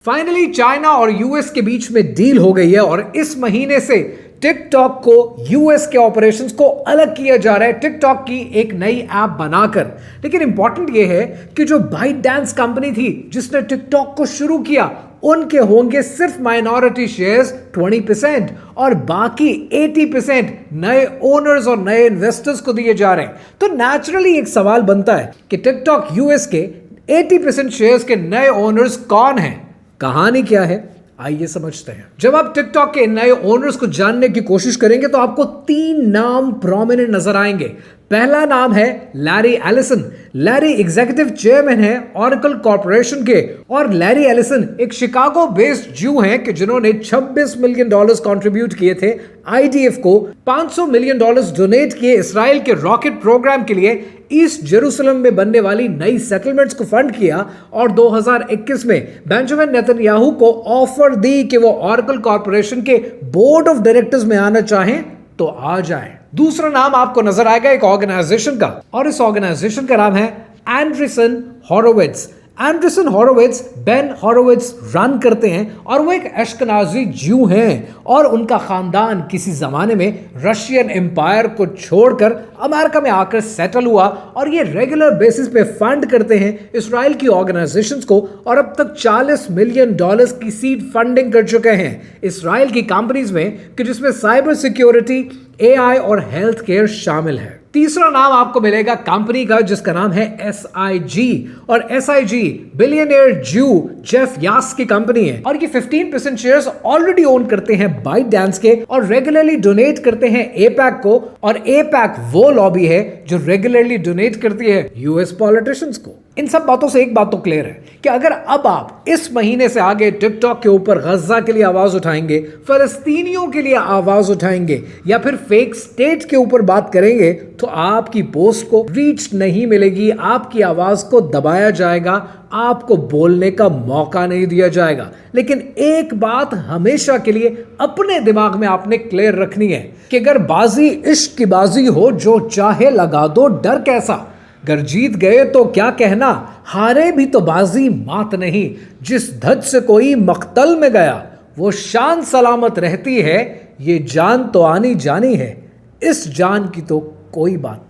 Finally China और US के बीच में डील हो गई है और इस महीने से टिकटॉक को यूएस के ऑपरेशंस को अलग किया जा रहा है टिकटॉक की एक नई ऐप बनाकर। लेकिन इंपॉर्टेंट यह है कि जो ByteDance कंपनी थी जिसने टिकटॉक को शुरू किया उनके होंगे सिर्फ माइनॉरिटी शेयर्स 20% और बाकी 80% नए ओनर्स और नए इन्वेस्टर्स को दिए जा रहे हैं। तो नेचुरली एक सवाल बनता है कि टिकटॉक यूएस के 80% शेयर्स के नए ओनर्स कौन हैं? कहानी क्या है, आइए समझते हैं। जब आप टिकटॉक के नए ओनर्स को जानने की कोशिश करेंगे तो आपको 3 नाम प्रोमिनेंट नजर आएंगे। पहला नाम है Larry Ellison. Larry executive chairman है ऑरेकल कॉर्पोरेशन के और लैरी एलिसन एक शिकागो बेस्ड ज्यू हैं कि जिन्होंने $26 मिलियन कंट्रीब्यूट किए थे आईडीएफ को, $500 मिलियन डोनेट किए इसराइल के रॉकेट प्रोग्राम के लिए, ईस्ट जेरूसलम में बनने वाली नई सेटलमेंट्स को फंड किया और 2021 में बेंजामिन नेतन्याहू को ऑफर दी कि वो ऑरेकल कॉर्पोरेशन के बोर्ड ऑफ डायरेक्टर्स में आना चाहें तो आ जाएं। दूसरा नाम आपको नजर आएगा एक ऑर्गेनाइजेशन का और इस ऑर्गेनाइजेशन का नाम है एंड्रीसन हॉरोविट्ज। एंड्रीसन हॉरोविट्ज बेन हॉरोविट्ज रन करते हैं और वो एक अश्केनाज़ी ज्यू हैं और उनका खानदान किसी जमाने में रशियन एम्पायर को छोड़कर अमेरिका में आकर सेटल हुआ और ये रेगुलर बेसिस पे फंड करते हैं इसराइल की ऑर्गेनाइजेशंस को और अब तक $40 मिलियन की सीड फंडिंग कर चुके हैं इसराइल की कंपनीज में कि जिसमें साइबर सिक्योरिटी, एआई और हेल्थ केयर शामिल है। तीसरा नाम आपको मिलेगा कंपनी का जिसका नाम है SIG और SIG बिलियनियर ज्यू जेफ यास की कंपनी है और ये 15% शेयर्स ऑलरेडी ओन करते हैं ByteDance के और रेगुलरली डोनेट करते हैं APAC को और APAC वो लॉबी है जो रेगुलरली डोनेट करती है यूएस पॉलिटिशियंस को। इन सब बातों से एक बात तो क्लियर है कि अगर अब आप इस महीने से आगे टिकटॉक के ऊपर गजा के लिए आवाज उठाएंगे, फलस्तीनियों के लिए आवाज उठाएंगे या फिर फेक स्टेट के ऊपर बात करेंगे तो आपकी पोस्ट को रीच नहीं मिलेगी, आपकी आवाज को दबाया जाएगा, आपको बोलने का मौका नहीं दिया जाएगा। लेकिन एक बात हमेशा के लिए अपने दिमाग में आपने क्लियर रखनी है कि अगर बाजी इश्क की बाजी हो, जो चाहे लगा दो, डर कैसा। अगर जीत गए तो क्या कहना, हारे भी तो बाजी मात नहीं। जिस धज से कोई मख्तल में गया वो शान सलामत रहती है, ये जान तो आनी जानी है, इस जान की तो कोई बात